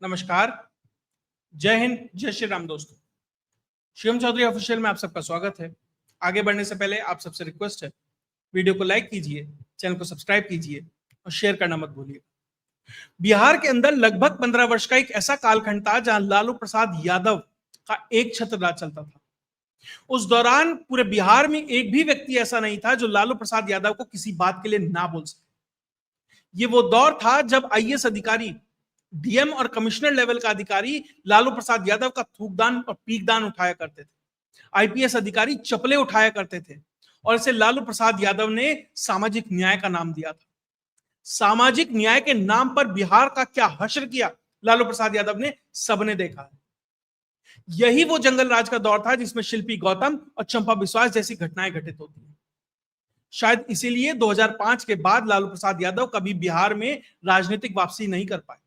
नमस्कार, जय हिंद, जय श्री राम दोस्तों। शिवम चौधरी ऑफिशियल में आप सबका स्वागत है। आगे बढ़ने से पहले आप सबसे रिक्वेस्ट है, वीडियो को लाइक कीजिए, चैनल को सब्सक्राइब कीजिए और शेयर करना मत भूलिए। बिहार के अंदर लगभग 15 वर्ष का एक ऐसा कालखंड था जहां लालू प्रसाद यादव का एक छत्र राज चलता था। उस दौरान पूरे बिहार में एक भी व्यक्ति ऐसा नहीं था जो लालू प्रसाद यादव को किसी बात के लिए ना बोल सके। ये वो दौर था जब आईएएस अधिकारी, डीएम और कमिश्नर लेवल का अधिकारी लालू प्रसाद यादव का थूकदान और पीकदान उठाया करते थे। आईपीएस अधिकारी चपले उठाया करते थे और इसे लालू प्रसाद यादव ने सामाजिक न्याय का नाम दिया था। सामाजिक न्याय के नाम पर बिहार का क्या हश्र किया लालू प्रसाद यादव ने, सबने देखा है। यही वो जंगल राज का दौर था जिसमें शिल्पी गौतम और चंपा बिस्वास जैसी घटनाएं घटित होती हैं। शायद इसीलिए 2005 के बाद लालू प्रसाद यादव कभी बिहार में राजनीतिक वापसी नहीं कर पाए।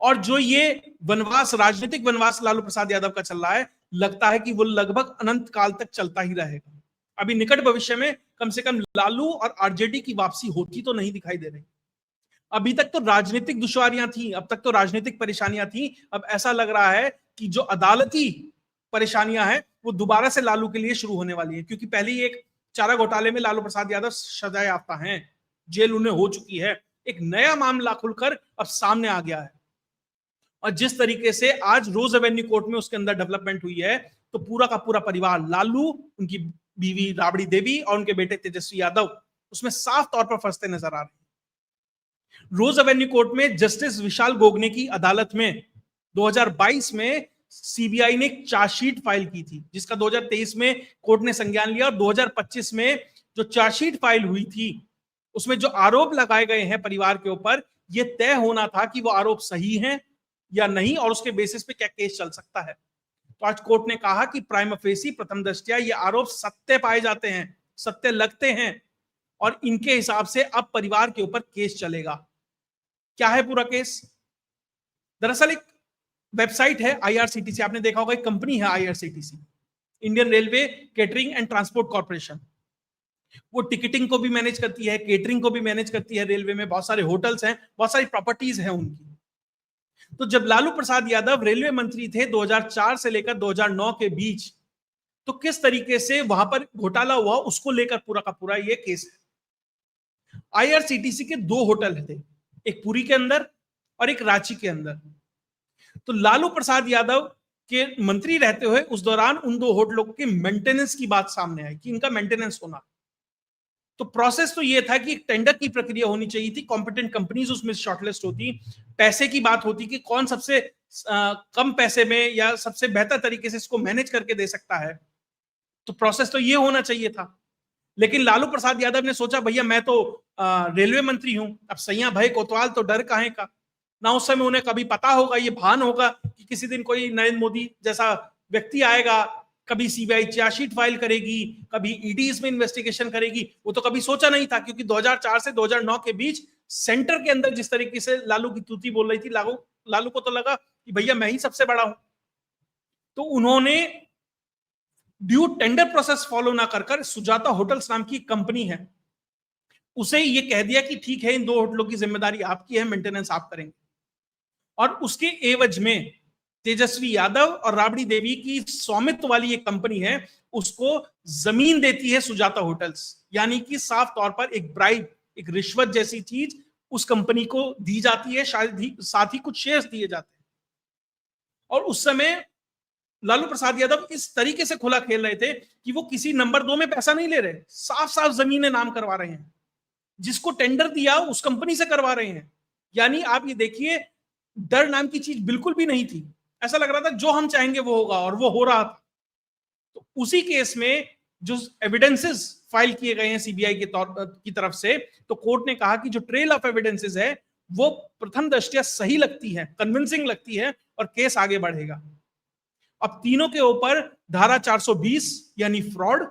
और जो ये वनवास, राजनीतिक वनवास लालू प्रसाद यादव का चल रहा है, लगता है कि वो लगभग अनंत काल तक चलता ही रहेगा। अभी निकट भविष्य में कम से कम लालू और आरजेडी की वापसी होती तो नहीं दिखाई दे रही। अभी तक तो राजनीतिक दुश्वारियां थी, अब तक तो राजनीतिक परेशानियां थी। अब ऐसा लग रहा है कि जो अदालती परेशानियां हैं वो दोबारा से लालू के लिए शुरू होने वाली है, क्योंकि पहले ही एक चारा घोटाले में लालू प्रसाद यादव सजा याफ्ता हैं, जेल उन्हें हो चुकी है। एक नया मामला खुलकर अब सामने आ गया है और जिस तरीके से आज रोज एवेन्यू कोर्ट में उसके अंदर डेवलपमेंट हुई है, तो पूरा का पूरा परिवार, लालू, उनकी बीवी राबड़ी देवी और उनके बेटे तेजस्वी यादव, उसमें साफ तौर पर फंसते नजर आ रहे हैं। रोज एवेन्यू कोर्ट में जस्टिस विशाल गोगने की अदालत में 2022 में सीबीआई ने एक चार्जशीट फाइल की थी, जिसका 2023 में कोर्ट ने संज्ञान लिया और 2025 में जो चार्जशीट फाइल हुई थी उसमें जो आरोप लगाए गए हैं परिवार के ऊपर, यह तय होना था कि वो आरोप सही हैं या नहीं और उसके बेसिस पे क्या केस चल सकता है। तो आज कोर्ट ने कहा कि प्राइमा फेसी, प्रथम दृष्टया ये आरोप सत्य पाए जाते हैं, सत्य लगते हैं और इनके हिसाब से अब परिवार के ऊपर केस चलेगा। क्या है पूरा केस? दरअसल एक वेबसाइट है आईआरसीटीसी, आपने देखा होगा, एक कंपनी है IRCTC, Indian railway catering and transport corporation. वो टिकटिंग को भी मैनेज करती है, केटरिंग को भी मैनेज करती है। रेलवे में बहुत सारे होटल्स हैं, बहुत सारी प्रॉपर्टीज हैं उनकी। तो जब लालू प्रसाद यादव रेलवे मंत्री थे 2004 से लेकर 2009 के बीच, तो किस तरीके से वहां पर घोटाला हुआ उसको लेकर पूरा का पूरा ये केस है। आईआरसीटीसी के 2 होटल थे, एक पुरी के अंदर और एक रांची के अंदर। तो लालू प्रसाद यादव के मंत्री रहते हुए उस दौरान उन 2 होटलों की मेंटेनेंस की बात सामने आई कि इनका मेंटेनेंस होना। तो प्रोसेस तो ये था कि एक टेंडर की प्रक्रिया होनी चाहिए थी, कॉम्पिटेंट कंपनीज उसमें शॉर्टलिस्ट होती, पैसे की बात होती कि कौन सबसे कम पैसे में या सबसे बेहतर तरीके से इसको मैनेज करके दे सकता है। तो प्रोसेस तो ये होना चाहिए था। लेकिन लालू प्रसाद यादव ने सोचा, भैया मैं तो रेलवे मंत्री हूं, अब सैया भाई कोतवाल तो डर काहे का। ना उस समय उन्हें कभी पता होगा, ये भान होगा कि किसी दिन कोई नरेंद्र मोदी जैसा व्यक्ति आएगा, कभी सीबीआई चार्जशीट फाइल करेगी, कभी ईडी इसमें इन्वेस्टिगेशन करेगी। वो तो कभी सोचा नहीं था, क्योंकि 2004 से 2009 के बीच सेंटर के अंदर जिस तरीके से लालू की तूती बोल रही थी, लालू को तो लगा कि भैया मैं ही सबसे बड़ा हूं। तो उन्होंने ड्यू टेंडर प्रोसेस फॉलो ना कर सुजाता होटल्स नाम की कंपनी है, उसे ये कह दिया कि ठीक है, इन 2 होटलों की जिम्मेदारी आपकी है, मेंटेनेंस आप करेंगे। और उसके एवज में तेजस्वी यादव और राबड़ी देवी की स्वामित्व वाली एक कंपनी है, उसको जमीन देती है सुजाता होटल्स। यानी कि साफ तौर पर एक ब्राइब, एक रिश्वत जैसी चीज उस कंपनी को दी जाती है, शायद साथ ही कुछ शेयर्स दिए जाते हैं। और उस समय लालू प्रसाद यादव इस तरीके से खुला खेल रहे थे कि वो किसी नंबर 2 में पैसा नहीं ले रहे, साफ साफ जमीनें नाम करवा रहे हैं, जिसको टेंडर दिया उस कंपनी से करवा रहे हैं। यानी आप ये देखिए, डर नाम की चीज बिल्कुल भी नहीं थी। ऐसा लग रहा था जो हम चाहेंगे वो होगा, और वो हो रहा था। तो उसी केस में जो एविडेंसेस फाइल किए गए हैं सीबीआई की तरफ से, तो कोर्ट ने कहा कि जो ट्रेल ऑफ एविडेंसेस है वो प्रथम दृष्टया सही लगती है, कन्विंसिंग लगती है, और केस आगे बढ़ेगा। अब तीनों के ऊपर धारा 420 यानी फ्रॉड,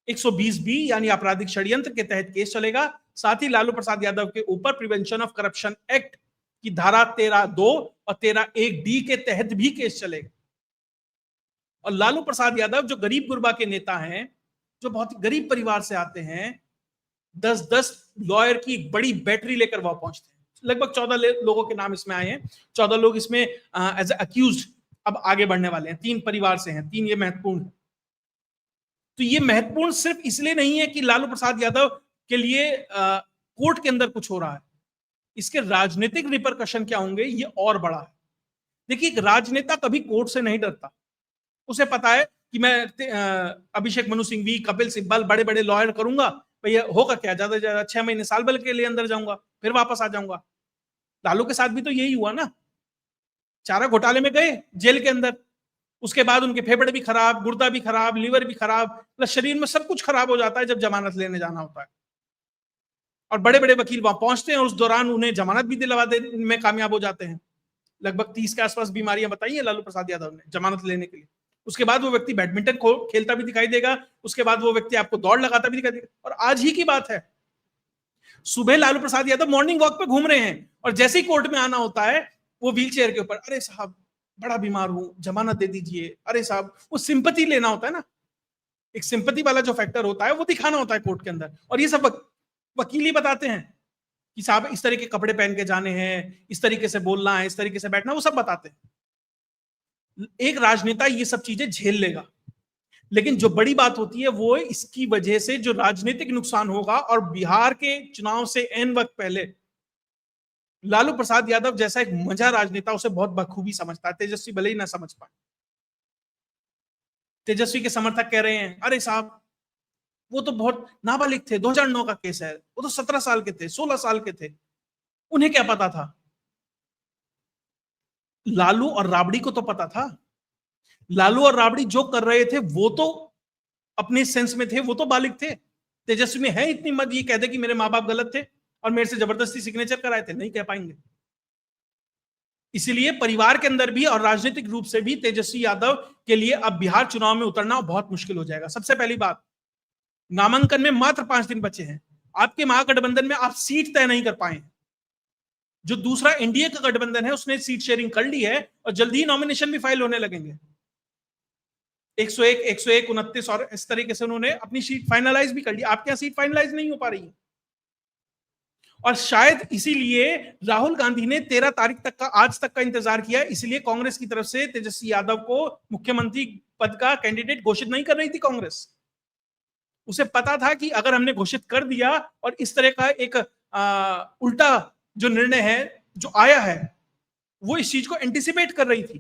120 बी यानी आपराधिक षड्यंत्र के तहत केस चलेगा। साथ ही लालू प्रसाद यादव के ऊपर प्रिवेंशन ऑफ करप्शन एक्ट की धारा 13(2) और 13(1)(d) के तहत भी केस चलेगा। और लालू प्रसाद यादव जो गरीब गुरबा के नेता हैं, जो बहुत गरीब परिवार से आते हैं, 10-10 लॉयर की एक बड़ी बैटरी लेकर वह पहुंचते हैं। लगभग 14 लोगों के नाम इसमें आए हैं। 14 लोग इसमें एज अक्यूज्ड अब आगे बढ़ने वाले हैं। 3 परिवार से हैं, 3 ये महत्वपूर्ण है। तो ये महत्वपूर्ण सिर्फ इसलिए नहीं है कि लालू प्रसाद यादव के लिए कोर्ट के अंदर कुछ हो रहा है, इसके राजनीतिक रिपरकशन क्या होंगे ये और बड़ा है। देखिए, एक राजनेता कभी कोर्ट से नहीं डरता। उसे पता है कि मैं अभिषेक मनु सिंघवी, कपिल सिब्बल, बड़े बड़े लॉयर करूंगा, भैया होगा क्या, ज्यादा से ज्यादा 6 महीने साल भर के लिए अंदर जाऊंगा, फिर वापस आ जाऊंगा। लालू के साथ भी तो यही हुआ ना, चारा घोटाले में गए जेल के अंदर, उसके बाद उनके फेफड़े भी खराब, गुर्दा भी खराब, लीवर भी खराब, मतलब शरीर में सब कुछ खराब हो जाता है जब जमानत लेने जाना होता है। और बड़े बड़े वकील वहां पहुंचते हैं और उस दौरान उन्हें जमानत भी दिलवा देने में कामयाब हो जाते हैं। लगभग 30 के आसपास बीमारियां बताई है लालू प्रसाद यादव ने जमानत लेने के लिए। उसके बाद वो व्यक्ति बैडमिंटन खेलता भी दिखाई देगा, उसके बाद वो व्यक्ति आपको दौड़ लगाता भी दिखाई देगा। और आज ही की बात है, सुबह लालू प्रसाद यादव मॉर्निंग वॉक पे घूम रहे हैं और जैसे ही कोर्ट में आना होता है वो व्हील चेयर के ऊपर, अरे साहब बड़ा बीमार हूं, जमानत दे दीजिए, अरे साहब, वो सिंपैथी लेना होता है ना, एक सिंपैथी वाला जो फैक्टर होता है वो दिखाना होता है कोर्ट के अंदर। और ये सब वकील ही बताते हैं कि साहब इस तरह के कपड़े पहन के जाने हैं, इस तरीके से बोलना है, इस तरीके से बैठना, वो सब बताते हैं। एक राजनेता ये सब चीजें झेल लेगा, लेकिन जो बड़ी बात होती है वो इसकी वजह से जो राजनीतिक नुकसान होगा। और बिहार के चुनाव से एन वक्त पहले लालू प्रसाद यादव जैसा एक मजा राजनेता उसे बहुत बखूबी समझता है, तेजस्वी भले ही ना समझ पाए। तेजस्वी के समर्थक कह रहे हैं, अरे साहब वो तो बहुत नाबालिग थे, 2009 का केस है, वो तो 17 साल के थे, 16 साल के थे, उन्हें क्या पता था। लालू और राबड़ी को तो पता था। लालू और राबड़ी जो कर रहे थे वो तो अपने सेंस में थे, वो तो बालिग थे। तेजस्वी में है इतनी मत ये कह दे कि मेरे माँ बाप गलत थे और मेरे से जबरदस्ती सिग्नेचर कराए थे, नहीं कह पाएंगे। इसीलिए परिवार के अंदर भी और राजनीतिक रूप से भी तेजस्वी यादव के लिए अब बिहार चुनाव में उतरना बहुत मुश्किल हो जाएगा। सबसे पहली बात, नामांकन में मात्र 5 दिन बचे हैं। आपके महागठबंधन में आप सीट तय नहीं कर पाए। जो दूसरा एनडीए का गठबंधन है उसने सीट शेयरिंग कर ली है और जल्दी ही नॉमिनेशन भी फाइल होने लगेंगे। 101, 101, 29 और इस तरीके से उन्होंने अपनी सीट फाइनलाइज भी कर ली। आपके यहां सीट फाइनलाइज नहीं हो पा रही है और शायद इसीलिए राहुल गांधी ने 13 तारीख तक का, आज तक का इंतजार किया। इसलिए कांग्रेस की तरफ से तेजस्वी यादव को मुख्यमंत्री पद का कैंडिडेट घोषित नहीं कर रही थी कांग्रेस। उसे पता था कि अगर हमने घोषित कर दिया और इस तरह का एक उल्टा जो निर्णय है जो आया है, वो इस चीज को एंटिसिपेट कर रही थी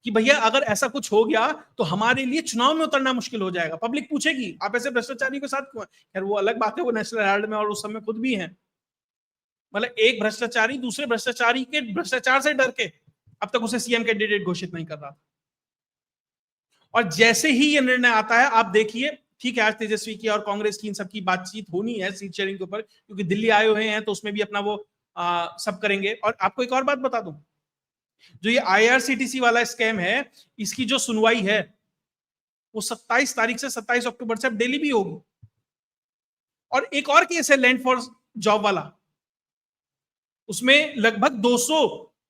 कि भैया अगर ऐसा कुछ हो गया तो हमारे लिए चुनाव में उतरना मुश्किल हो जाएगा। पब्लिक पूछेगी आप ऐसे भ्रष्टाचारी के साथ क्यों है। खैर वो अलग बात है, वो नेशनल हेराल्ड में और उस समय खुद भी हैं। मतलब एक भ्रष्टाचारी दूसरे भ्रष्टाचारी के भ्रष्टाचार से डर के अब तक उसे सीएम कैंडिडेट घोषित नहीं कर रहा था। और जैसे ही ये निर्णय आता है आप देखिए, ठीक है आज तेजस्वी की और कांग्रेस की इन सबकी बातचीत होनी है सीट शेयरिंग के ऊपर, क्योंकि दिल्ली आए हुए हैं तो उसमें भी अपना वो सब करेंगे। और आपको एक और बात बता दूं, जो ये आईआरसीटीसी वाला स्कैम है इसकी जो सुनवाई है वो 27 तारीख से 27 अक्टूबर से अब डेली भी होगी। और एक और केस है लैंड फॉर जॉब वाला, उसमें लगभग 200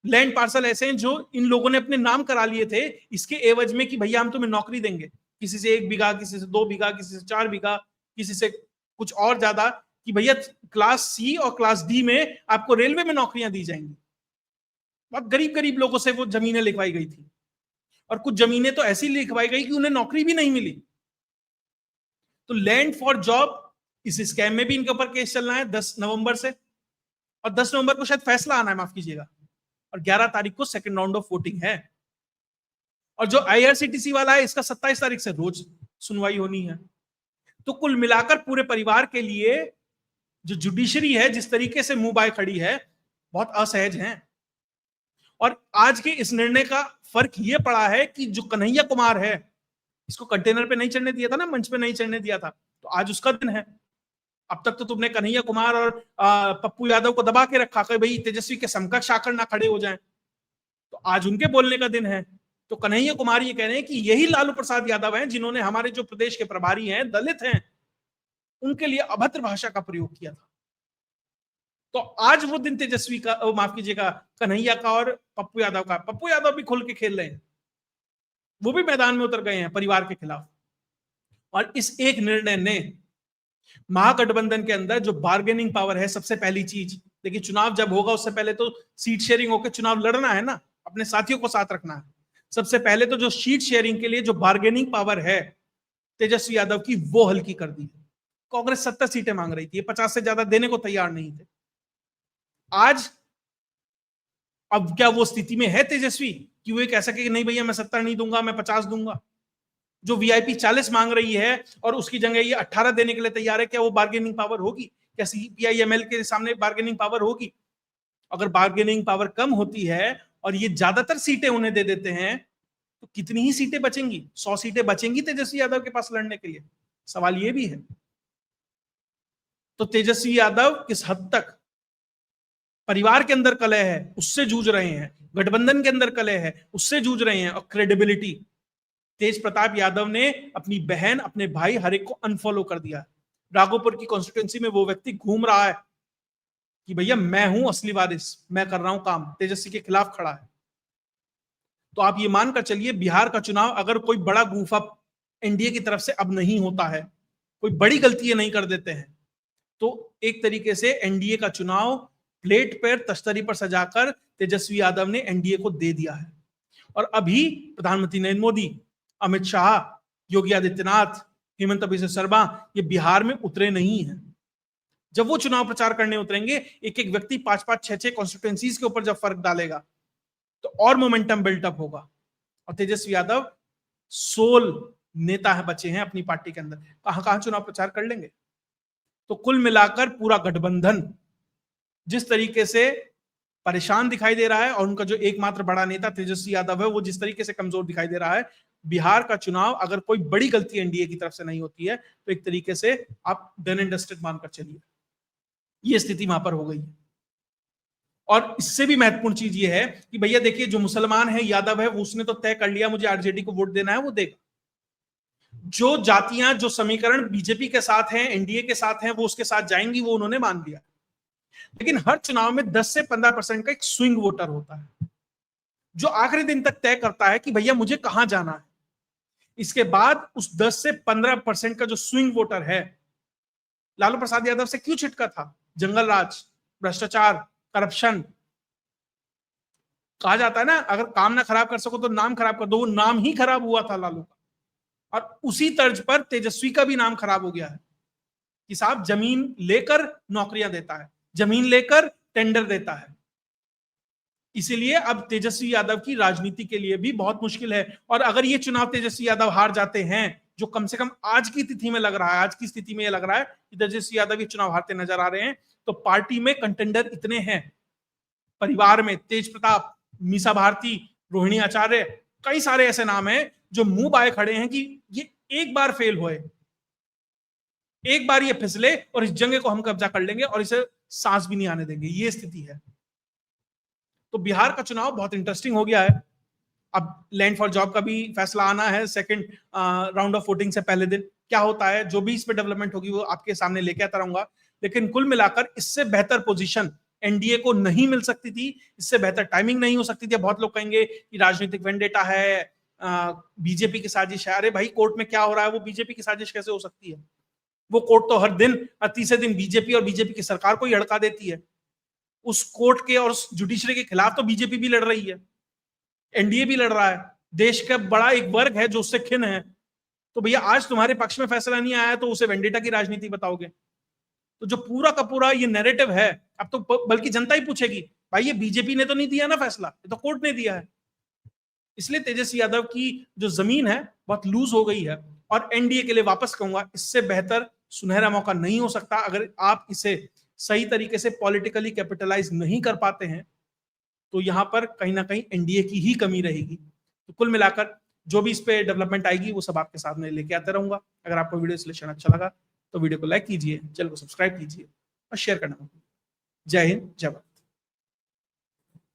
लैंड पार्सल ऐसे हैं जो इन लोगों ने अपने नाम करा लिए थे इसके एवज में कि भैया हम तुम्हें नौकरी देंगे, किसी से 1 बीघा, किसी से 2 बीघा, किसी से 4 बीघा, किसी से कुछ और ज्यादा, कि भैया क्लास सी और क्लास डी में आपको रेलवे में नौकरियां दी जाएंगी। बहुत गरीब गरीब लोगों से वो जमीनें लिखवाई गई थी और कुछ जमीनें तो ऐसी लिखवाई गई कि उन्हें नौकरी भी नहीं मिली। तो लैंड फॉर जॉब इस स्कैम में भी इनके ऊपर केस चलना है 10 नवंबर से, और 10 नवंबर को शायद फैसला आना है, माफ कीजिएगा, और 11 तारीख को सेकंड राउंड ऑफ वोटिंग है। और जो आईआरसीटीसी वाला है इसका 27 तारीख से रोज सुनवाई होनी है। तो कुल मिलाकर पूरे परिवार के लिए जो जुडिशरी है जिस तरीके से मुंह बाय खड़ी है, बहुत असहज है। और आज के इस निर्णय का फर्क यह पड़ा है कि जो कन्हैया कुमार है, इसको कंटेनर पे नहीं चढ़ने दिया था ना, मंच पे नहीं चढ़ने दिया था, तो आज उसका दिन है। अब तक तो तुमने कन्हैया कुमार और पप्पू यादव को दबा के रखा कि भाई तेजस्वी के समकक्ष आकर ना खड़े हो जाएं, तो आज उनके बोलने का दिन है। तो कन्हैया कुमार ये कह रहे हैं कि यही लालू प्रसाद यादव हैं जिन्होंने हमारे जो प्रदेश के प्रभारी हैं, दलित हैं, उनके लिए अभद्र भाषा का प्रयोग किया था। तो आज वो दिन तेजस्वी का, माफ कीजिएगा, कन्हैया का और पप्पू यादव का। पप्पू यादव भी खुल के खेल रहे हैं, वो भी मैदान में उतर गए हैं परिवार के खिलाफ। और इस एक निर्णय ने महागठबंधन के अंदर जो बार्गेनिंग पावर है, सबसे पहली चीज लेकिन चुनाव जब होगा उससे पहले तो सीट शेयरिंग होकर चुनाव लड़ना है ना, अपने साथियों को साथ रखना है। सबसे पहले तो जो सीट शेयरिंग के लिए जो बार्गेनिंग पावर है तेजस्वी यादव की, वो हल्की कर दी है। कांग्रेस 70 सीटें मांग रही थी, 50 से ज्यादा देने को तैयार नहीं थे। आज अब क्या वो स्थिति में है तेजस्वी कि वो कह सके कि नहीं भैया मैं 70 नहीं दूंगा, मैं 50 दूंगा? जो वीआईपी 40 मांग रही है और उसकी जगह ये 18 देने के लिए तैयार है, क्या वो बार्गेनिंग पावर होगी? क्या सीपीआईएमएल के सामने बार्गेनिंग पावर होगी? अगर बार्गेनिंग पावर कम होती है और ये ज्यादातर सीटें उन्हें दे देते हैं, तो कितनी ही सीटें बचेंगी? 100 सीटें बचेंगी तेजस्वी यादव के पास लड़ने के लिए? सवाल ये भी है। तो तेजस्वी यादव किस हद तक परिवार के अंदर कलह है उससे जूझ रहे हैं, गठबंधन के अंदर कलह है उससे जूझ रहे हैं, और क्रेडिबिलिटी, तेज प्रताप यादव ने अपनी बहन, अपने भाई हर एक को अनफॉलो कर दिया। राघोपुर की कॉन्स्टिट्यूंसी में वो व्यक्ति घूम रहा है कि भैया मैं हूं असली वारिस, मैं कर रहा हूं काम, तेजस्वी के खिलाफ खड़ा है। तो आप ये मानकर चलिए, बिहार का चुनाव अगर कोई बड़ा गूफ अप एनडीए की तरफ से अब नहीं होता है, कोई बड़ी गलती नहीं कर देते हैं, तो एक तरीके से एनडीए का चुनाव प्लेट पर तश्तरी पर सजाकर तेजस्वी यादव ने एनडीए को दे दिया है। और अभी प्रधानमंत्री नरेंद्र मोदी, अमित शाह, योगी आदित्यनाथ, हेमंत बिस्वा शर्मा ये बिहार में उतरे नहीं हैं। जब वो चुनाव प्रचार करने उतरेंगे, एक एक व्यक्ति 5-5, 6-6 कॉन्स्टिट्यूएंसीज के ऊपर जब फर्क डालेगा, तो और मोमेंटम बिल्टअप होगा। और तेजस्वी यादव सोल नेता है, बचे हैं अपनी पार्टी के अंदर, कहां कहां चुनाव प्रचार कर लेंगे। तो कुल मिलाकर पूरा गठबंधन जिस तरीके से परेशान दिखाई दे रहा है, और उनका जो एकमात्र बड़ा नेता तेजस्वी यादव है वो जिस तरीके से कमजोर दिखाई दे रहा है, बिहार का चुनाव अगर कोई बड़ी गलती एनडीए की तरफ से नहीं होती है, तो एक तरीके से आप डन एंड डस्टेड मानकर चलिए, ये स्थिति वहां पर हो गई है। और इससे भी महत्वपूर्ण चीज ये है कि भैया देखिए, जो मुसलमान है, यादव है, वो उसने तो तय कर लिया मुझे आरजेडी को वोट देना है, वो देगा। जो जातियां, जो समीकरण बीजेपी के साथ हैं, एनडीए के साथ हैं, वो उसके साथ जाएंगी, वो उन्होंने मान लिया। लेकिन हर चुनाव में 10 से 15% का एक स्विंग वोटर होता है, जो आखिरी दिन तक तय करता है कि भैया मुझे कहां जाना है। इसके बाद उस 10 से 15% का जो स्विंग वोटर है, लालू प्रसाद यादव से क्यों छिटका था? जंगल राज, भ्रष्टाचार, करप्शन। कहा जाता है ना, अगर काम ना खराब कर सको तो नाम खराब कर दो। वो नाम ही खराब हुआ था लालू का, और उसी तर्ज पर तेजस्वी का भी नाम खराब हो गया है कि साहब जमीन लेकर नौकरियां देता है, जमीन लेकर टेंडर देता है। इसीलिए अब तेजस्वी यादव की राजनीति के लिए भी बहुत मुश्किल है। और अगर ये चुनाव तेजस्वी यादव हार जाते हैं, जो कम से कम आज की तिथि में लग रहा है, आज की स्थिति में ये लग रहा है कि तेजस्वी यादव ये चुनाव हारते नजर आ रहे हैं, तो पार्टी में कंटेंडर इतने हैं, परिवार में तेज प्रताप, मीसा भारती, रोहिणी आचार्य, कई सारे ऐसे नाम हैं जो मुंह बाए खड़े हैं कि ये एक बार फेल हुए, एक बार ये फिसले और इस जंग को हम कब्जा कर लेंगे और इसे सांस भी नहीं आने देंगे, ये स्थिति है। तो बिहार का चुनाव बहुत इंटरेस्टिंग हो गया है। अब लैंड फॉर जॉब का भी फैसला आना है सेकंड राउंड ऑफ वोटिंग से पहले दिन। क्या होता है, जो भी इसमें डेवलपमेंट होगी वो आपके सामने लेके आता रहूंगा। लेकिन कुल मिलाकर इससे बेहतर पोजीशन एनडीए को नहीं मिल सकती थी, इससे बेहतर टाइमिंग नहीं हो सकती थी। बहुत लोग कहेंगे कि राजनीतिक वेंडेटा है, बीजेपी की साजिश है। अरे भाई, कोर्ट में क्या हो रहा है वो बीजेपी की साजिश कैसे हो सकती है? वो कोर्ट तो हर दिन, हर तीसरे दिन बीजेपी और बीजेपी की सरकार को ही हड़का देती है। उस कोर्ट के और उस जुडिशरी के खिलाफ तो बीजेपी भी लड़ रही है, एनडीए भी लड़ रहा है, देश का बड़ा एक वर्ग है जो उससे खिन है। तो भैया आज तुम्हारे पक्ष में फैसला नहीं आया तो उसे वेंडेटा की राजनीति बताओगे? तो जो पूरा का पूरा ये नैरेटिव है, अब तो बल्कि जनता ही पूछेगी, भाई ये बीजेपी ने तो नहीं दिया ना फैसला, ये तो कोर्ट ने दिया है। इसलिए तेजस्वी यादव की जो जमीन है बहुत लूज हो गई है। और एनडीए के लिए वापस कहूंगा, इससे बेहतर सुनहरा मौका नहीं हो सकता। अगर आप इसे सही तरीके से पॉलिटिकली कैपिटलाइज नहीं कर पाते हैं, तो यहां पर कहीं ना कहीं एनडीए की ही कमी रहेगी। तो कुल मिलाकर जो भी इस पे डेवलपमेंट आएगी वो सब आपके सामने लेके आते रहूंगा। अगर आपको वीडियो विश्लेषण अच्छा लगा तो वीडियो को लाइक कीजिए, चैनल को सब्सक्राइब कीजिए और शेयर करना मत भूलिए। जय हिंद, जय भारत।